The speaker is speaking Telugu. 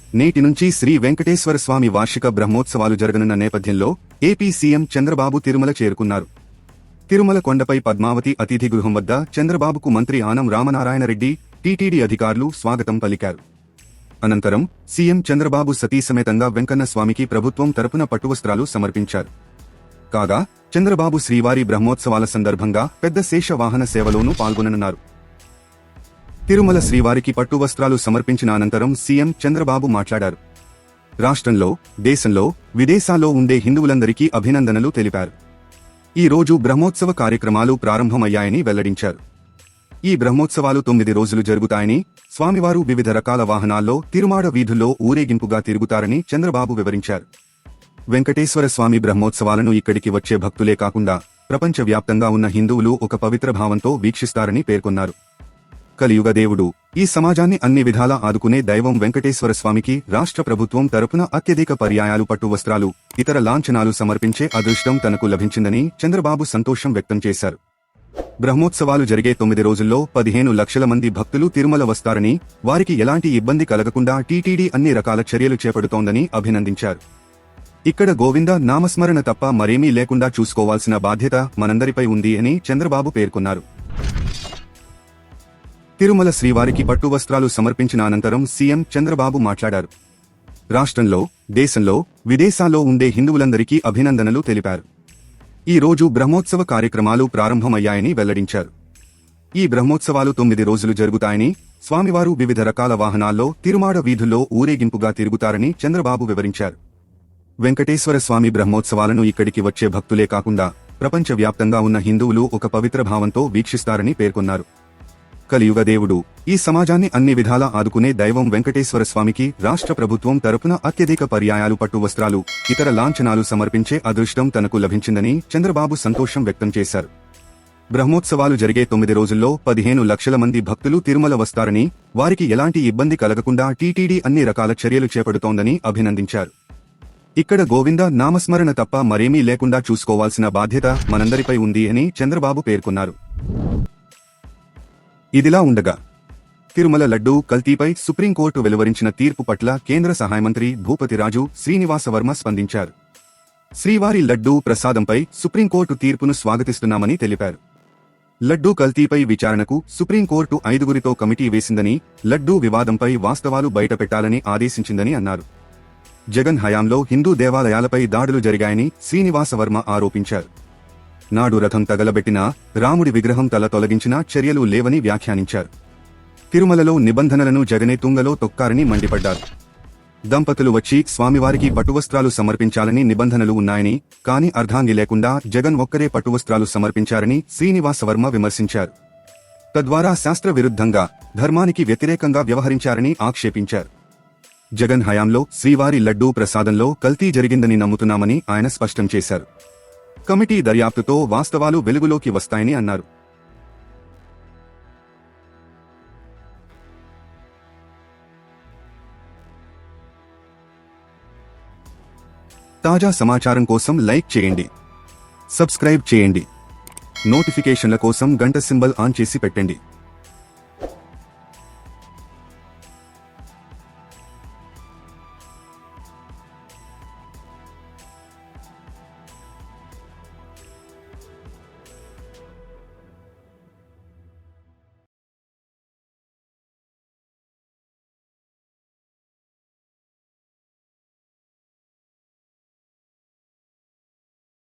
నేటి నుంచి శ్రీ వెంకటేశ్వర స్వామి వార్షిక బ్రహ్మోత్సవాలు జరగనున్న నేపథ్యంలో ఏపీ సీఎం చంద్రబాబు తిరుమల చేరుకున్నారు. తిరుమల కొండపై పద్మావతి అతిథి గృహం వద్ద చంద్రబాబుకు మంత్రి ఆనం రామనారాయణ రెడ్డి, టీటీడీ అధికారులు స్వాగతం పలికారు. అనంతరం సీఎం చంద్రబాబు సతీసమేతంగా వెంకన్న స్వామికి ప్రభుత్వం తరపున పట్టువస్త్రాలు సమర్పించారు. కాగా చంద్రబాబు శ్రీవారి బ్రహ్మోత్సవాల సందర్భంగా పెద్ద శేష వాహన సేవలోనూ పాల్గొననున్నారు. తిరుమల శ్రీవారికి పట్టువస్త్రాలు సమర్పించిన అనంతరం సీఎం చంద్రబాబు మాట్లాడారు. రాష్ట్రంలో, దేశంలో, విదేశాల్లో ఉండే హిందువులందరికీ అభినందనలు తెలిపారు. ఈ రోజు బ్రహ్మోత్సవ కార్యక్రమాలు ప్రారంభమయ్యాయని వెల్లడించారు. ఈ బ్రహ్మోత్సవాలు 9 రోజులు జరుగుతాయని, స్వామివారు వివిధ రకాల వాహనాల్లో తిరుమాడ వీధుల్లో ఊరేగింపుగా తిరుగుతారని చంద్రబాబు వివరించారు. వెంకటేశ్వర స్వామి బ్రహ్మోత్సవాలను ఇక్కడికి వచ్చే భక్తులే కాకుండా ప్రపంచవ్యాప్తంగా ఉన్న హిందువులు ఒక పవిత్ర భావంతో వీక్షిస్తారని పేర్కొన్నారు. కలియుగ దేవుడు, ఈ సమాజాన్ని అన్ని విధాలా ఆదుకునే దైవం వెంకటేశ్వర స్వామికి రాష్ట్ర ప్రభుత్వం తరపున అత్యధిక పర్యాయాలు పట్టు వస్త్రాలు, ఇతర లాంఛనాలు సమర్పించే అదృష్టం తనకు లభించిందని చంద్రబాబు సంతోషం వ్యక్తం చేశారు. బ్రహ్మోత్సవాలు జరిగే 9 రోజుల్లో 15 లక్షల మంది భక్తులు తిరుమల వస్తారని, వారికి ఎలాంటి ఇబ్బంది కలగకుండా టీటీడీ అన్ని రకాల చర్యలు చేపడుతోందని అభినందించారు. ఇక్కడ గోవింద నామస్మరణ తప్ప మరేమీ లేకుండా చూసుకోవాల్సిన బాధ్యత మనందరిపై ఉంది అని చంద్రబాబు పేర్కొన్నారు. తిరుమల శ్రీవారికి పట్టు వస్త్రాలు సమర్పించిన అనంతరం సీఎం చంద్రబాబు మాట్లాడారు. రాష్ట్రంలో, దేశంలో, విదేశాల్లో ఉండే హిందువులందరికీ అభినందనలు తెలిపారు. ఈ రోజు బ్రహ్మోత్సవ కార్యక్రమాలు ప్రారంభమయ్యాయని వెల్లడించారు. ఈ బ్రహ్మోత్సవాలు 9 రోజులు జరుగుతాయని, స్వామివారు వివిధ రకాల వాహనాల్లో తిరుమాడ వీధుల్లో ఊరేగింపుగా తిరుగుతారని చంద్రబాబు వివరించారు. వెంకటేశ్వర స్వామి బ్రహ్మోత్సవాలను ఇక్కడికి వచ్చే భక్తులే కాకుండా ప్రపంచవ్యాప్తంగా ఉన్న హిందువులు ఒక పవిత్ర భావంతో వీక్షిస్తారని పేర్కొన్నారు. కలియుగ దేవుడు, ఈ సమాజాన్ని అన్ని విధాలా ఆదుకునే దైవం వెంకటేశ్వర స్వామికి రాష్ట్ర ప్రభుత్వం తరపున అత్యధిక పర్యాయాలు పట్టు వస్త్రాలు, ఇతర లాంఛనాలు సమర్పించే అదృష్టం తనకు లభించిందని చంద్రబాబు సంతోషం వ్యక్తం చేశారు. బ్రహ్మోత్సవాలు జరిగే 9 రోజుల్లో 15 లక్షల మంది భక్తులు తిరుమల వస్తారని, వారికి ఎలాంటి ఇబ్బంది కలగకుండా టీటీడీ అన్ని రకాల చర్యలు చేపడుతోందని అభినందించారు. ఇక్కడ గోవింద నామస్మరణ తప్ప మరేమీ లేకుండా చూసుకోవాల్సిన బాధ్యత మనందరిపై ఉంది అని చంద్రబాబు పేర్కొన్నారు. ఇదిలా ఉండగా తిరుమల లడ్డూ కల్తీపై సుప్రీంకోర్టు వెలువరించిన తీర్పు పట్ల కేంద్ర సహాయ మంత్రి భూపతిరాజు శ్రీనివాసవర్మ స్పందించారు. శ్రీవారి లడ్డూ ప్రసాదంపై సుప్రీంకోర్టు తీర్పును స్వాగతిస్తున్నామని తెలిపారు. లడ్డూ కల్తీపై విచారణకు సుప్రీంకోర్టు 5గురితో కమిటీ వేసిందని, లడ్డూ వివాదంపై వాస్తవాలు బయటపెట్టాలని ఆదేశించిందని అన్నారు. జగన్ హయాంలో హిందూ దేవాలయాలపై దాడులు జరిగాయని శ్రీనివాసవర్మ ఆరోపించారు. నాడు రథం తగలబెట్టినా, రాముడి విగ్రహం తల తొలగించినా చర్యలు లేవని వ్యాఖ్యానించారు. తిరుమలలో నిబంధనలను జగనే తుంగలో తొక్కారని మండిపడ్డారు. దంపతులు వచ్చి స్వామివారికి పట్టువస్త్రాలు సమర్పించాలని నిబంధనలు ఉన్నాయని, కానీ అర్ధాంగి లేకుండా జగన్ ఒక్కరే పట్టువస్త్రాలు సమర్పించారని శ్రీనివాసవర్మ విమర్శించారు. తద్వారా శాస్త్ర విరుద్ధంగా, ధర్మానికి వ్యతిరేకంగా వ్యవహరించారని ఆక్షేపించారు. జగన్ హయాంలో శ్రీవారి లడ్డూ ప్రసాదంలో కల్తీ జరిగిందని నమ్ముతున్నామని ఆయన స్పష్టం చేశారు. కమిటీ దర్యాప్తుతో వాస్తవాలు వెలుగులోకి వస్తాయని అన్నారు. తాజా సమాచారం కోసం లైక్ చేయండి, సబ్స్క్రైబ్ చేయండి, నోటిఫికేషన్ల కోసం గంట సింబల్ ఆన్ చేసి పెట్టండి.